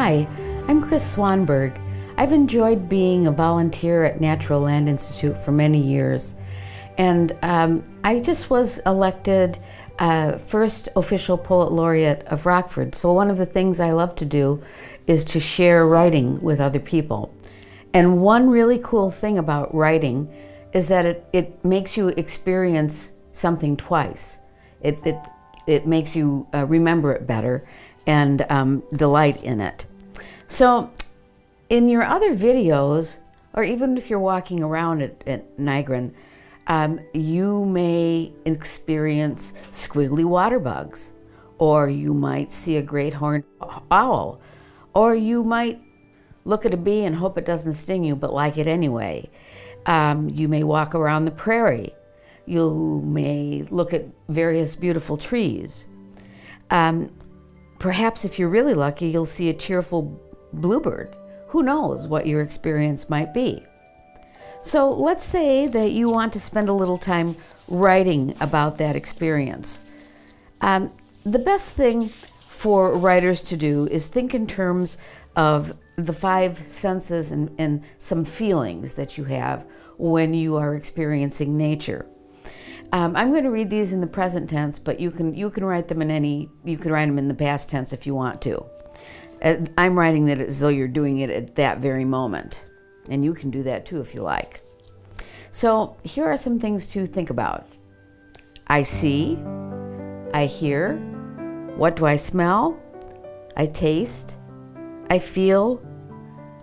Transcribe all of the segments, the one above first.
Hi, I'm Chris Swanberg. I've enjoyed being a volunteer at Natural Land Institute for many years, and I just was elected first official poet laureate of Rockford. So one of the things I love to do is to share writing with other people. And one really cool thing about writing is that it makes you experience something twice. It makes you remember it better and delight in it. So in your other videos, or even if you're walking around at Nygren, you may experience squiggly water bugs, or you might see a great horned owl, or you might look at a bee and hope it doesn't sting you, but like it anyway. You may walk around the prairie. You may look at various beautiful trees. Perhaps if you're really lucky, you'll see a cheerful bluebird. Who knows what your experience might be? So let's say that you want to spend a little time writing about that experience. The best thing for writers to do is think in terms of the five senses and some feelings that you have when you are experiencing nature. I'm going to read these in the present tense, but you can write them you can write them in the past tense if you want to. I'm writing that as though you're doing it at that very moment, and you can do that too if you like. So here are some things to think about. I see, I hear, what do I smell? I taste, I feel,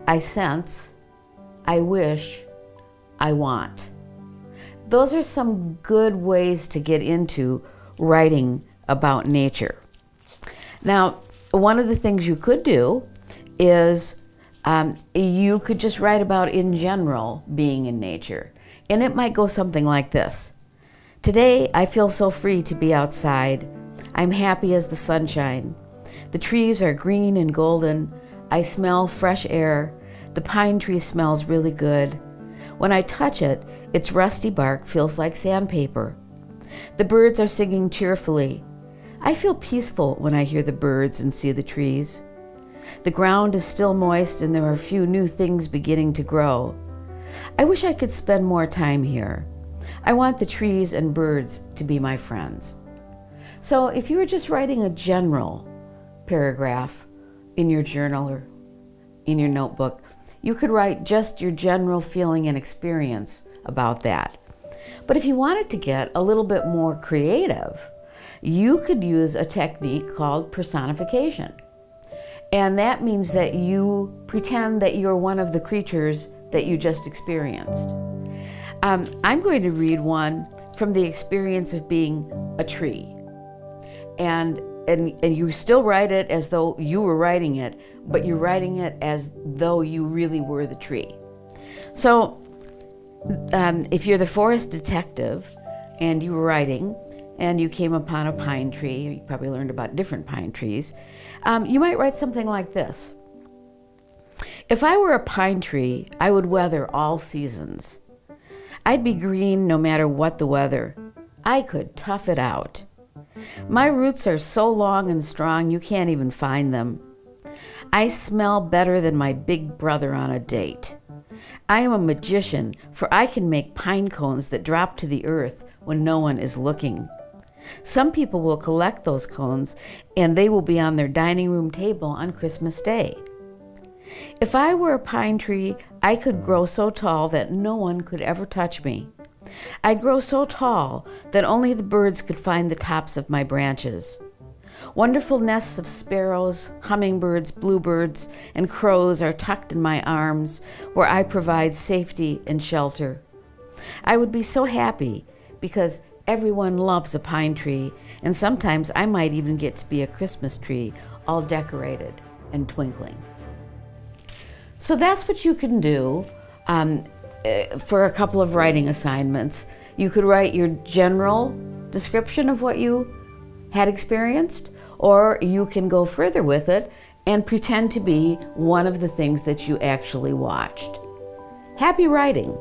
I sense, I wish, I want. Those are some good ways to get into writing about nature. Now, one of the things you could do is you could just write about in general being in nature. And it might go something like this. Today, I feel so free to be outside. I'm happy as the sunshine. The trees are green and golden. I smell fresh air. The pine tree smells really good. When I touch it, its rusty bark feels like sandpaper. The birds are singing cheerfully. I feel peaceful when I hear the birds and see the trees. The ground is still moist and there are a few new things beginning to grow. I wish I could spend more time here. I want the trees and birds to be my friends. So if you were just writing a general paragraph in your journal or in your notebook, you could write just your general feeling and experience about that. But if you wanted to get a little bit more creative, you could use a technique called personification. And that means that you pretend that you're one of the creatures that you just experienced. I'm going to read one from the experience of being a tree. And you still write it as though you were writing it, but you're writing it as though you really were the tree. So if you're the forest detective and you were writing and you came upon a pine tree, you probably learned about different pine trees, you might write something like this. If I were a pine tree, I would weather all seasons. I'd be green no matter what the weather. I could tough it out. My roots are so long and strong you can't even find them. I smell better than my big brother on a date. I am a magician, for I can make pine cones that drop to the earth when no one is looking. Some people will collect those cones, and they will be on their dining room table on Christmas Day. If I were a pine tree, I could grow so tall that no one could ever touch me. I'd grow so tall that only the birds could find the tops of my branches. Wonderful nests of sparrows, hummingbirds, bluebirds, and crows are tucked in my arms, where I provide safety and shelter. I would be so happy because everyone loves a pine tree, and sometimes I might even get to be a Christmas tree, all decorated and twinkling. So that's what you can do for a couple of writing assignments. You could write your general description of what you had experienced, or you can go further with it and pretend to be one of the things that you actually watched. Happy writing!